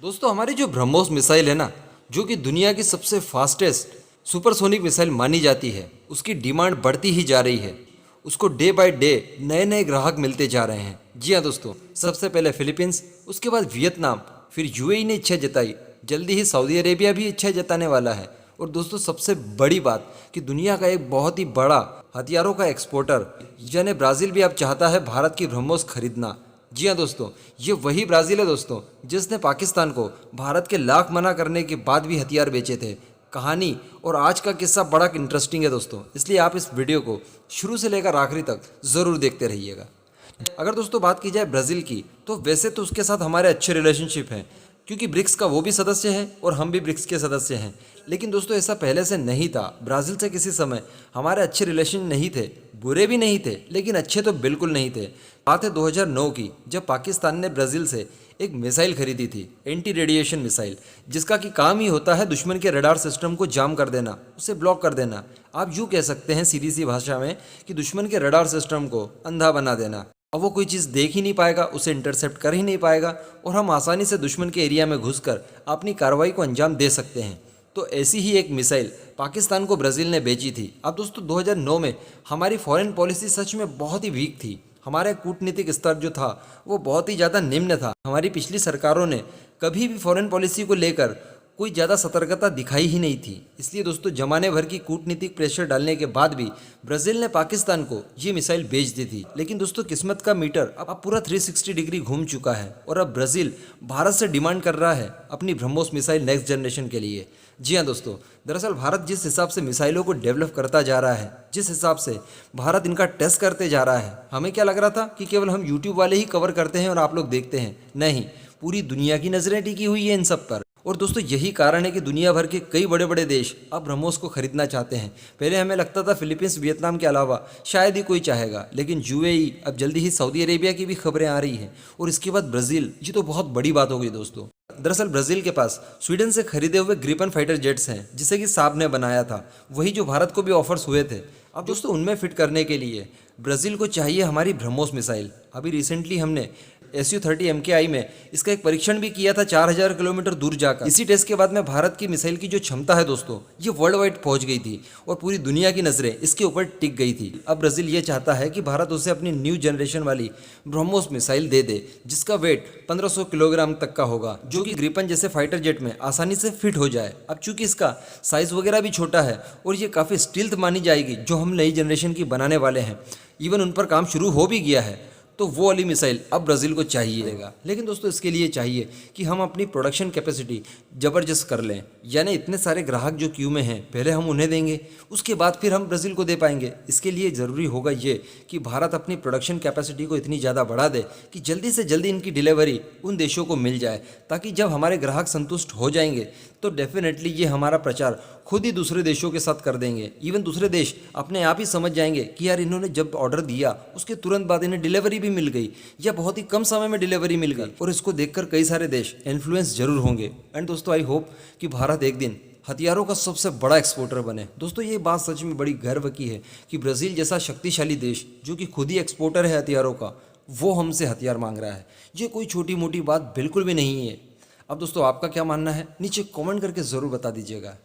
दोस्तों हमारी जो ब्रह्मोस मिसाइल है ना, जो कि दुनिया की सबसे फास्टेस्ट सुपरसोनिक मिसाइल मानी जाती है, उसकी डिमांड बढ़ती ही जा रही है। उसको डे बाय डे नए नए ग्राहक मिलते जा रहे हैं। जी हाँ दोस्तों, सबसे पहले फिलीपींस, उसके बाद वियतनाम, फिर यूएई ने इच्छा जताई। जल्दी ही सऊदी अरेबिया भी इच्छा जताने वाला है। और दोस्तों सबसे बड़ी बात कि दुनिया का एक बहुत ही बड़ा हथियारों का एक्सपोर्टर यानी ब्राज़ील भी अब चाहता है भारत की ब्रह्मोस खरीदना। जी हाँ दोस्तों, ये वही ब्राज़ील है दोस्तों, जिसने पाकिस्तान को भारत के लाख मना करने के बाद भी हथियार बेचे थे। कहानी और आज का किस्सा बड़ा इंटरेस्टिंग है दोस्तों, इसलिए आप इस वीडियो को शुरू से लेकर आखिरी तक ज़रूर देखते रहिएगा। अगर दोस्तों बात की जाए ब्राज़ील की, तो वैसे तो उसके साथ हमारे अच्छे रिलेशनशिप हैं, क्योंकि ब्रिक्स का वो भी सदस्य है और हम भी ब्रिक्स के सदस्य हैं। लेकिन दोस्तों ऐसा पहले से नहीं था। ब्राज़ील से किसी समय हमारे अच्छे रिलेशन नहीं थे, बुरे भी नहीं थे, लेकिन अच्छे तो बिल्कुल नहीं थे। बात है 2009 की, जब पाकिस्तान ने ब्राज़ील से एक मिसाइल खरीदी थी, एंटी रेडिएशन मिसाइल, जिसका कि काम ही होता है दुश्मन के रडार सिस्टम को जाम कर देना, उसे ब्लॉक कर देना। आप यूँ कह सकते हैं सीधी सी भाषा में कि दुश्मन के रडार सिस्टम को अंधा बना देना। अब वो कोई चीज़ देख ही नहीं पाएगा, उसे इंटरसेप्ट कर ही नहीं पाएगा, और हम आसानी से दुश्मन के एरिया में घुसकर अपनी कार्रवाई को अंजाम दे सकते हैं। तो ऐसी ही एक मिसाइल पाकिस्तान को ब्राज़ील ने बेची थी। अब दोस्तों 2009 में हमारी फॉरेन पॉलिसी सच में बहुत ही वीक थी। हमारा कूटनीतिक स्तर जो था वो बहुत ही ज़्यादा निम्न था। हमारी पिछली सरकारों ने कभी भी फॉरेन पॉलिसी को लेकर कोई ज़्यादा सतर्कता दिखाई ही नहीं थी। इसलिए दोस्तों जमाने भर की कूटनीतिक प्रेशर डालने के बाद भी ब्राज़ील ने पाकिस्तान को ये मिसाइल बेच दी थी। लेकिन दोस्तों किस्मत का मीटर अब पूरा 360 डिग्री घूम चुका है और अब ब्राज़ील भारत से डिमांड कर रहा है अपनी ब्रह्मोस मिसाइल नेक्स्ट जनरेशन के लिए। जी हाँ दोस्तों, दरअसल भारत जिस हिसाब से मिसाइलों को डेवलप करता जा रहा है, जिस हिसाब से भारत इनका टेस्ट करते जा रहा है, हमें क्या लग रहा था कि केवल हम यूट्यूब वाले ही कवर करते हैं और आप लोग देखते हैं। नहीं, पूरी दुनिया की नज़रें टिकी हुई है इन सब पर। और दोस्तों यही कारण है कि दुनिया भर के कई बड़े बड़े देश अब ब्रह्मोस को खरीदना चाहते हैं। पहले हमें लगता था फिलीपींस वियतनाम के अलावा शायद ही कोई चाहेगा, लेकिन यूएई, अब जल्दी ही सऊदी अरेबिया की भी खबरें आ रही हैं, और इसके बाद ब्राज़ील। ये तो बहुत बड़ी बात हो गई दोस्तों। दरअसल ब्राज़ील के पास स्वीडन से खरीदे हुए ग्रिपन फाइटर जेट्स हैं, जिसे कि साब ने बनाया था, वही जो भारत को भी ऑफर्स हुए थे। अब दोस्तों उनमें फिट करने के लिए ब्राज़ील को चाहिए हमारी ब्रह्मोस मिसाइल। अभी रिसेंटली हमने SU-30 MKI में इसका एक परीक्षण भी किया था 4000 किलोमीटर दूर जाकर। इसी टेस्ट के बाद में भारत की मिसाइल की जो क्षमता है दोस्तों, ये वर्ल्ड वाइड पहुंच गई थी और पूरी दुनिया की नज़रें इसके ऊपर टिक गई थी। अब ब्राज़ील ये चाहता है कि भारत उसे अपनी न्यू जनरेशन वाली ब्रह्मोस मिसाइल दे दे, जिसका वेट 1500 किलोग्राम तक का होगा, जो कि ग्रिपन जैसे फाइटर जेट में आसानी से फिट हो जाए। अब चूंकि इसका साइज़ वगैरह भी छोटा है और ये काफ़ी स्टील्थ मानी जाएगी, जो हम नई जनरेशन की बनाने वाले हैं, इवन उन पर काम शुरू हो भी गया है, तो वो वाली मिसाइल अब ब्राज़ील को चाहिएगा। लेकिन दोस्तों इसके लिए चाहिए कि हम अपनी प्रोडक्शन कैपेसिटी ज़बरदस्त कर लें, यानी इतने सारे ग्राहक जो क्यू में हैं पहले हम उन्हें देंगे, उसके बाद फिर हम ब्राज़ील को दे पाएंगे। इसके लिए ज़रूरी होगा ये कि भारत अपनी प्रोडक्शन कैपेसिटी को इतनी ज़्यादा बढ़ा दे कि जल्दी से जल्दी इनकी डिलीवरी उन देशों को मिल जाए, ताकि जब हमारे ग्राहक संतुष्ट हो जाएंगे तो डेफिनेटली ये हमारा प्रचार खुद ही दूसरे देशों के साथ कर देंगे। इवन दूसरे देश अपने आप ही समझ जाएंगे कि यार इन्होंने जब ऑर्डर दिया उसके तुरंत बाद इन्हें डिलीवरी भी मिल गई, या बहुत ही कम समय में डिलीवरी मिल गई, और इसको देखकर कई सारे देश इन्फ्लुएंस जरूर होंगे। एंड दोस्तों आई होप कि भारत एक दिन हथियारों का सबसे बड़ा एक्सपोर्टर बने। दोस्तों ये बात सच में बड़ी गर्व की है कि ब्राज़ील जैसा शक्तिशाली देश, जो कि खुद ही एक्सपोर्टर है हथियारों का, वो हमसे हथियार मांग रहा है। ये कोई छोटी मोटी बात बिल्कुल भी नहीं है। अब दोस्तों आपका क्या मानना है, नीचे कमेंट करके ज़रूर बता दीजिएगा।